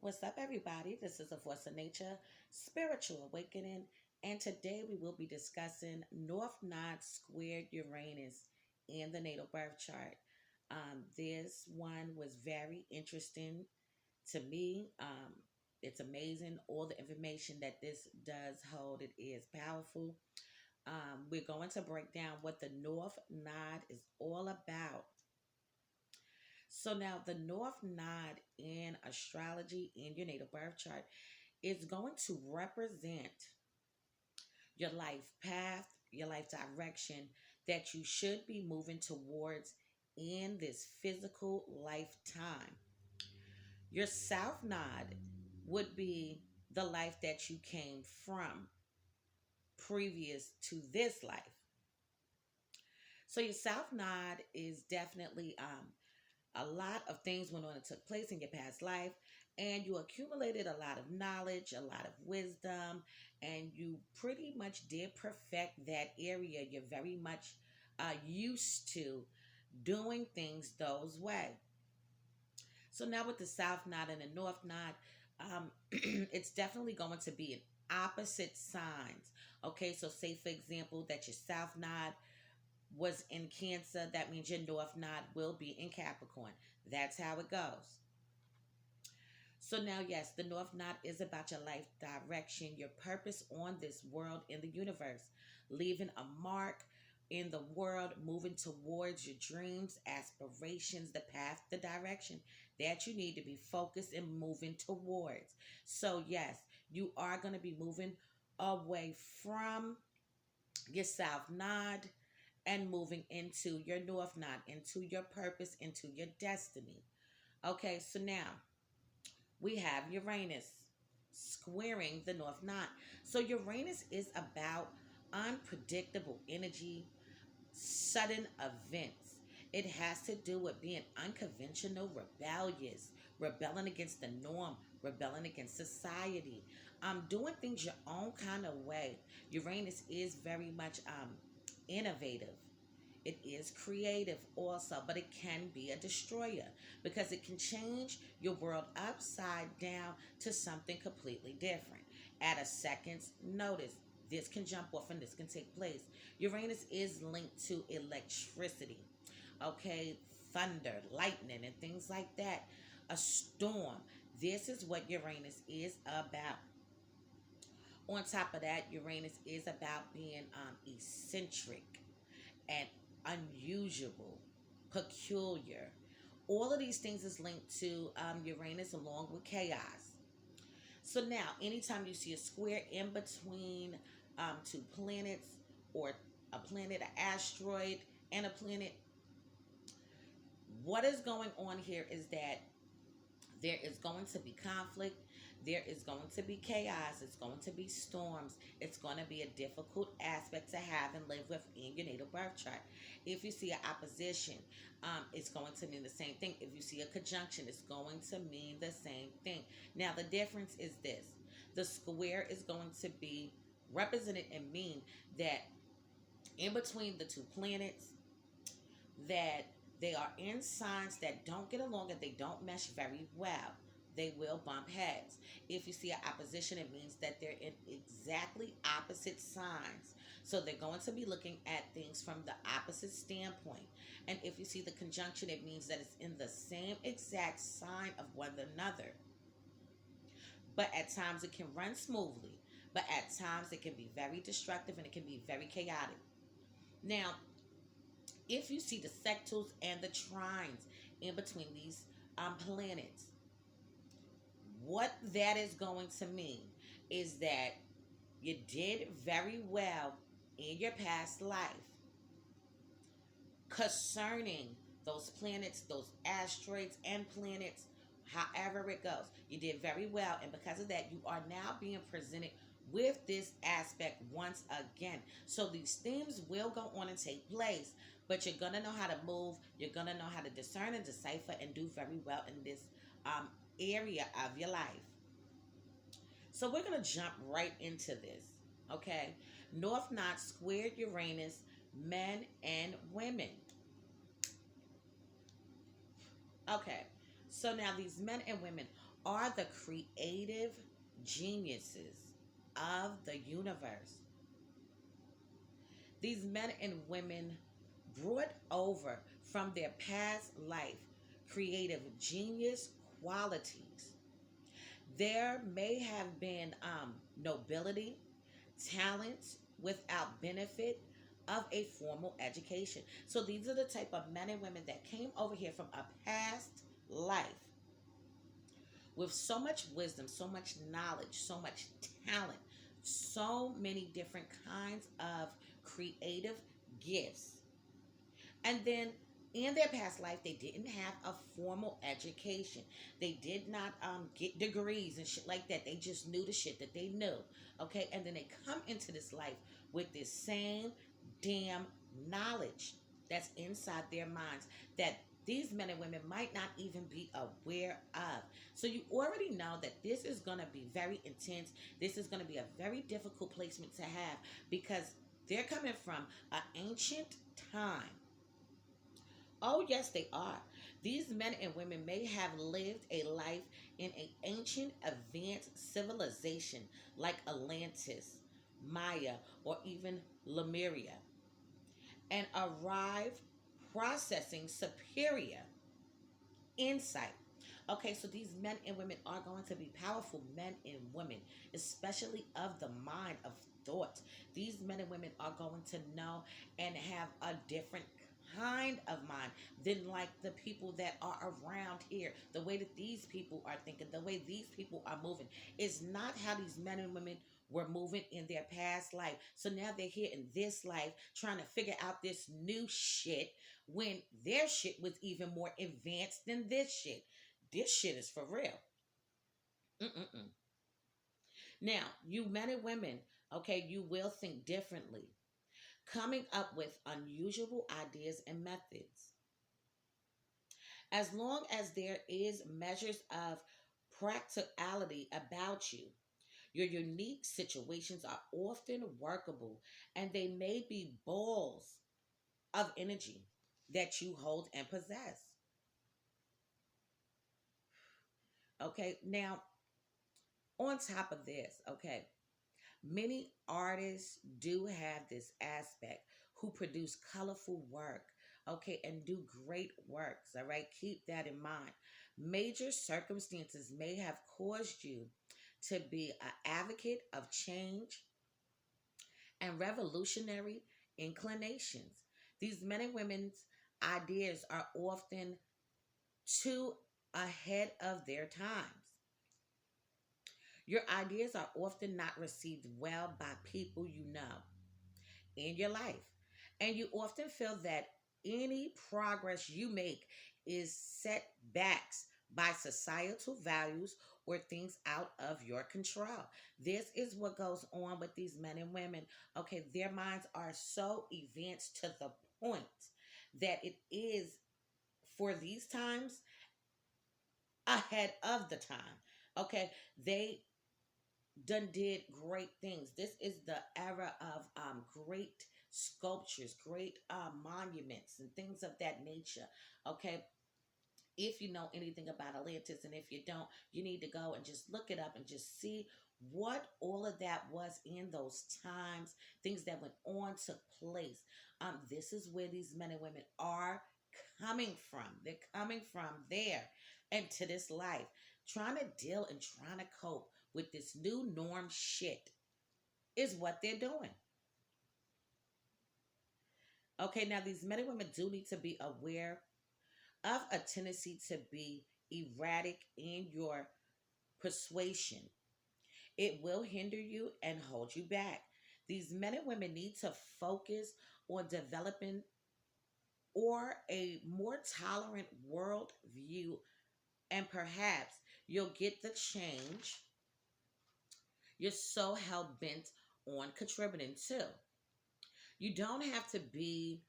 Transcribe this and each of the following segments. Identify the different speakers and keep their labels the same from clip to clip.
Speaker 1: What's up, everybody? This is A Force of Nature, Spiritual Awakening, and today we will be discussing North Node squared Uranus in the natal birth chart. This one was very interesting to me. It's amazing all the information that this does hold. It is powerful. We're going to break down what the North Node is all about. So now the North Node in astrology in your natal birth chart is going to represent your life path, your life direction that you should be moving towards in this physical lifetime. Your South Node would be the life that you came from previous to this life. So your South Node is definitely a lot of things went on and took place in your past life, and you accumulated a lot of knowledge, a lot of wisdom, and you pretty much did perfect that area. You're very much used to doing things those way. So now with the South Node and the North Node, it's definitely going to be in opposite signs. Okay, so say for example that your South Node was in Cancer, that means your North Node will be in Capricorn. That's how it goes. So now, yes, the North Node is about your life direction, your purpose on this world in the universe, leaving a mark in the world, moving towards your dreams, aspirations, the path, the direction that you need to be focused and moving towards. So, yes, you are going to be moving away from your South Node and moving into your North Node, into your purpose, into your destiny. Okay, so now we have Uranus squaring the North Node. So Uranus is about unpredictable energy, sudden events. It has to do with being unconventional, rebellious, rebelling against the norm, rebelling against society, doing things your own kind of way. Uranus is very much innovative. It is creative also, but it can be a destroyer because it can change your world upside down to something completely different at a second's notice. This can jump off and this can take place. Uranus is linked to electricity, okay, thunder, lightning, and things like that. A storm. This is what Uranus is about. On top of that, Uranus is about being eccentric and unusual, peculiar. All of these things is linked to Uranus along with chaos. So now, anytime you see a square in between two planets, or a planet, an asteroid, and a planet, what is going on here is that there is going to be conflict. There is going to be chaos. It's going to be storms. It's going to be a difficult aspect to have and live with in your natal birth chart. If you see an opposition, it's going to mean the same thing. If you see a conjunction, it's going to mean the same thing. Now, the difference is this: the square is going to be represented and mean that in between the two planets, that they are in signs that don't get along and they don't mesh very well. They will bump heads. If you see an opposition, it means that they're in exactly opposite signs. So they're going to be looking at things from the opposite standpoint. And if you see the conjunction, it means that it's in the same exact sign of one another. But at times it can run smoothly. But at times it can be very destructive and it can be very chaotic. Now, if you see the sectals and the trines in between these planets, what that is going to mean is that you did very well in your past life concerning those planets, those asteroids and planets, however it goes. You did very well, and because of that, you are now being presented with this aspect once again. So these themes will go on and take place, but you're going to know how to move, you're going to know how to discern and decipher and do very well in this um, area of your life. So we're going to jump right into this, okay? North Node squared Uranus, men and women. Okay, so now these men and women, are the creative geniuses of the universe. These men and women brought over from their past life creative genius qualities. There may have been nobility, talents without benefit of a formal education. So these are the type of men and women that came over here from a past life with so much wisdom, so much knowledge, so much talent, so many different kinds of creative gifts. And then in their past life, they didn't have a formal education. They did not get degrees and shit like that. They just knew the shit that they knew. Okay. And then they come into this life with this same damn knowledge that's inside their minds that these men and women might not even be aware of. So you already know that this is going to be very intense. This is going to be a very difficult placement to have because they're coming from an ancient time. Oh, yes, they are. These men and women may have lived a life in an ancient advanced civilization like Atlantis, Maya, or even Lemuria, and arrive processing superior insight. Okay, so these men and women are going to be powerful men and women, especially of the mind, of thought. These men and women are going to know and have a different kind of mind than like the people that are around here. The way that these people are thinking, the way these people are moving is not how these men and women were moving in their past life. So now they're here in this life trying to figure out this new shit when their shit was even more advanced than this shit. This shit is for real. Mm-mm-mm. Now, you men and women, okay, you will think differently, coming up with unusual ideas and methods. As long as there is measures of practicality about you, your unique situations are often workable and they may be balls of energy that you hold and possess. Okay, now on top of this, okay, many artists do have this aspect who produce colorful work, okay, and do great works, all right? Keep that in mind. Major circumstances may have caused you to be an advocate of change and revolutionary inclinations. These men and women's ideas are often too ahead of their times. Your ideas are often not received well by people you know in your life. And you often feel that any progress you make is set backs by societal values or things out of your control. This is what goes on with these men and women. Okay, their minds are so advanced to the point that it is for these times ahead of the time. Okay, they done did great things. This is the era of great sculptures, great monuments, and things of that nature. Okay, if you know anything about Atlantis, and if you don't, you need to go and just look it up and just see what all of that was in those times, things that went on, took place. This is where these men and women are coming from. They're coming from there and to this life, trying to deal and trying to cope with this new norm shit is what they're doing. Okay, now these men and women do need to be aware of a tendency to be erratic in your persuasion. It will hinder you and hold you back. These men and women need to focus on developing or a more tolerant world view, and perhaps you'll get the change you're so hell bent on contributing to. You don't have to be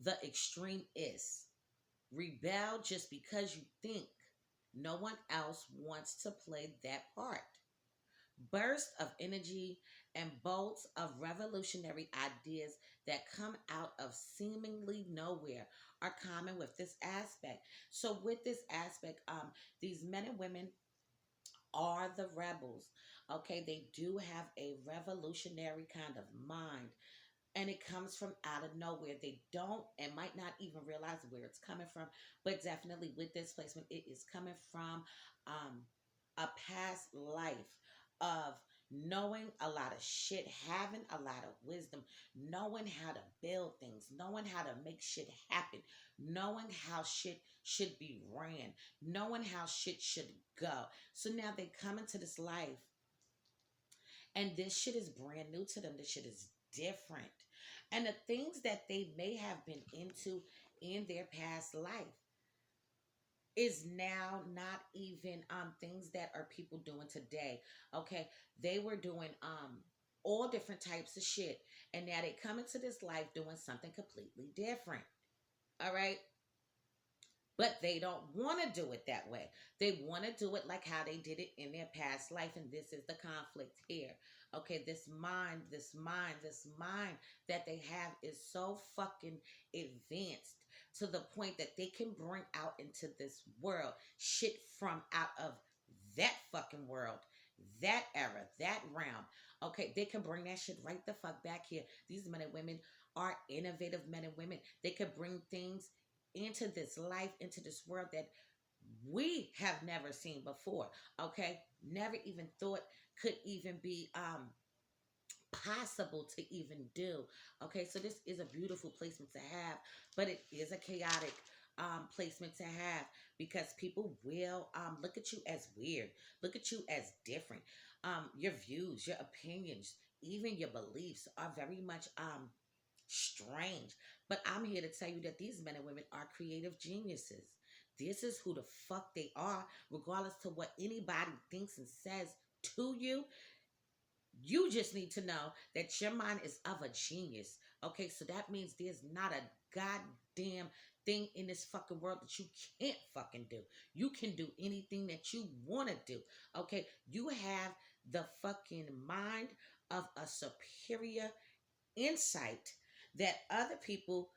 Speaker 1: the extreme is. Rebel just because you think no one else wants to play that part. Bursts of energy and bolts of revolutionary ideas that come out of seemingly nowhere are common with this aspect. So, with this aspect, these men and women are the rebels. Okay, they do have a revolutionary kind of mind, and it comes from out of nowhere. They don't and might not even realize where it's coming from, but definitely with this placement, it is coming from um, a past life of knowing a lot of shit, having a lot of wisdom, knowing how to build things, knowing how to make shit happen, knowing how shit should be ran, knowing how shit should go. So now they come into this life, and this shit is brand new to them. This shit is different. And the things that they may have been into in their past life is now not even things that are people doing today. Okay. They were doing all different types of shit. And now they come into this life doing something completely different. All right. But they don't want to do it that way. They want to do it like how they did it in their past life. And this is the conflict here. Okay, this mind that they have is so fucking advanced to the point that they can bring out into this world shit from out of that fucking world, that era, that realm. Okay, they can bring that shit right the fuck back here. These men and women are innovative men and women. They could bring things into this life, into this world that we have never seen before. Okay, never even thought could even be possible to even do. Okay, so this is a beautiful placement to have, but it is a chaotic placement to have, because people will look at you as weird, look at you as different. Your views, your opinions, even your beliefs are very much strange. But I'm here to tell you that these men and women are creative geniuses. This is who the fuck they are, regardless to what anybody thinks and says to you. You just need to know that your mind is of a genius. Okay, so that means there's not a goddamn thing in this fucking world that you can't fucking do. You can do anything that you want to do. Okay, you have the fucking mind of a superior insight that other people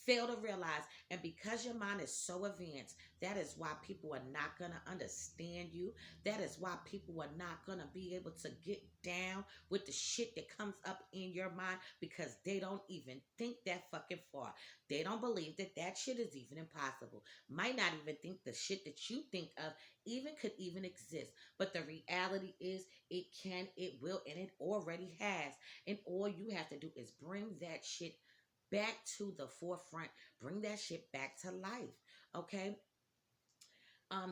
Speaker 1: fail to realize. And because your mind is so advanced, that is why people are not going to understand you. That is why people are not going to be able to get down with the shit that comes up in your mind, because they don't even think that fucking far. They don't believe that that shit is even impossible. Might not even think the shit that you think of even could even exist. But the reality is it can, it will, and it already has. And all you have to do is bring that shit back to the forefront. Bring that shit back to life. Okay?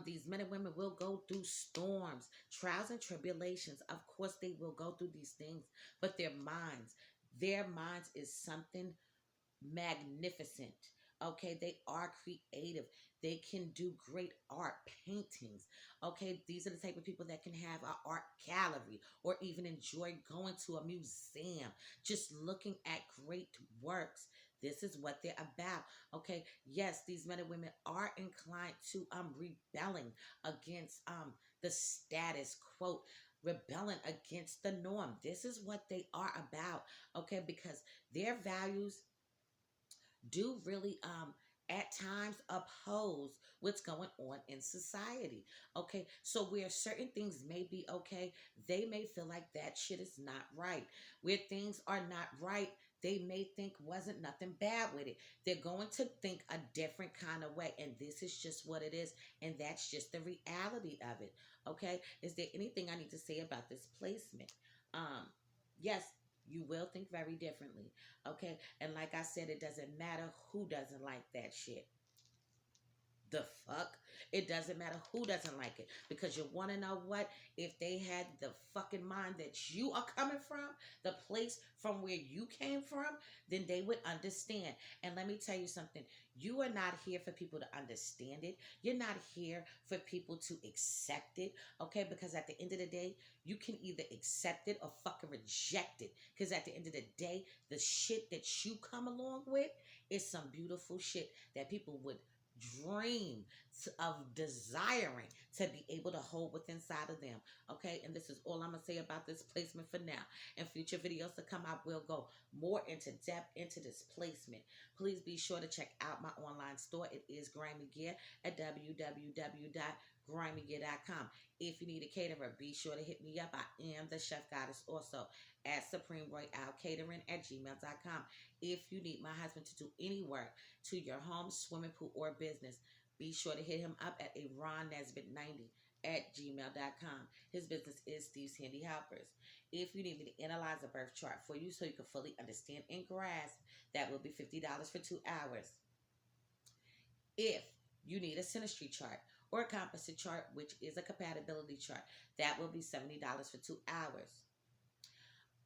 Speaker 1: These men and women will go through storms, trials, and tribulations. Of course, they will go through these things, but their minds is something magnificent. Okay, they are creative. They can do great art, paintings. Okay, these are the type of people that can have an art gallery or even enjoy going to a museum, just looking at great works. This is what they're about. Okay, yes, these men and women are inclined to rebelling against the status quo, rebelling against the norm. This is what they are about. Okay, because their values do really at times oppose what's going on in society. Okay, so where certain things may be okay, they may feel like that shit is not right. Where things are not right, they may think wasn't nothing bad with it. They're going to think a different kind of way, and this is just what it is, and that's just the reality of it. Okay, is there anything I need to say about this placement? Yes, you will think very differently. Okay, and like I said, it doesn't matter who doesn't like that shit. The fuck? It doesn't matter who doesn't like it, because you want to know what? If they had the fucking mind that you are coming from, the place from where you came from, then they would understand. And let me tell you something. You are not here for people to understand it. You're not here for people to accept it. Okay, because at the end of the day, you can either accept it or fucking reject it. Because at the end of the day, the shit that you come along with is some beautiful shit that people would dream of desiring to be able to hold within inside of them. Okay, and this is all I'm gonna say about this placement for now. In future videos to come, I will go more into depth into this placement. Please be sure to check out my online store. It is Grimy Gear at www grimeygear.com. If you need a caterer, be sure to hit me up. I am the chef goddess also at Supreme Royale Catering at gmail.com. If you need my husband to do any work to your home, swimming pool, or business, be sure to hit him up at aronnesbitt90 at gmail.com. His business is Steve's Handy Helpers. If you need me to analyze a birth chart for you so you can fully understand and grasp, that will be $50 for 2 hours. If you need a synastry chart or a composite chart, which is a compatibility chart, that will be $70 for 2 hours.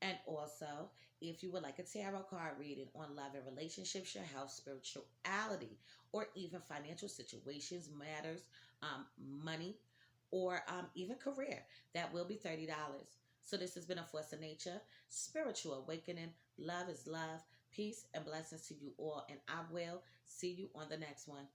Speaker 1: And also, if you would like a tarot card reading on love and relationships, your health, spirituality, or even financial situations, matters, money, or even career, that will be $30. So this has been a Force of Nature, Spiritual Awakening. Love is love. Peace and blessings to you all. And I will see you on the next one.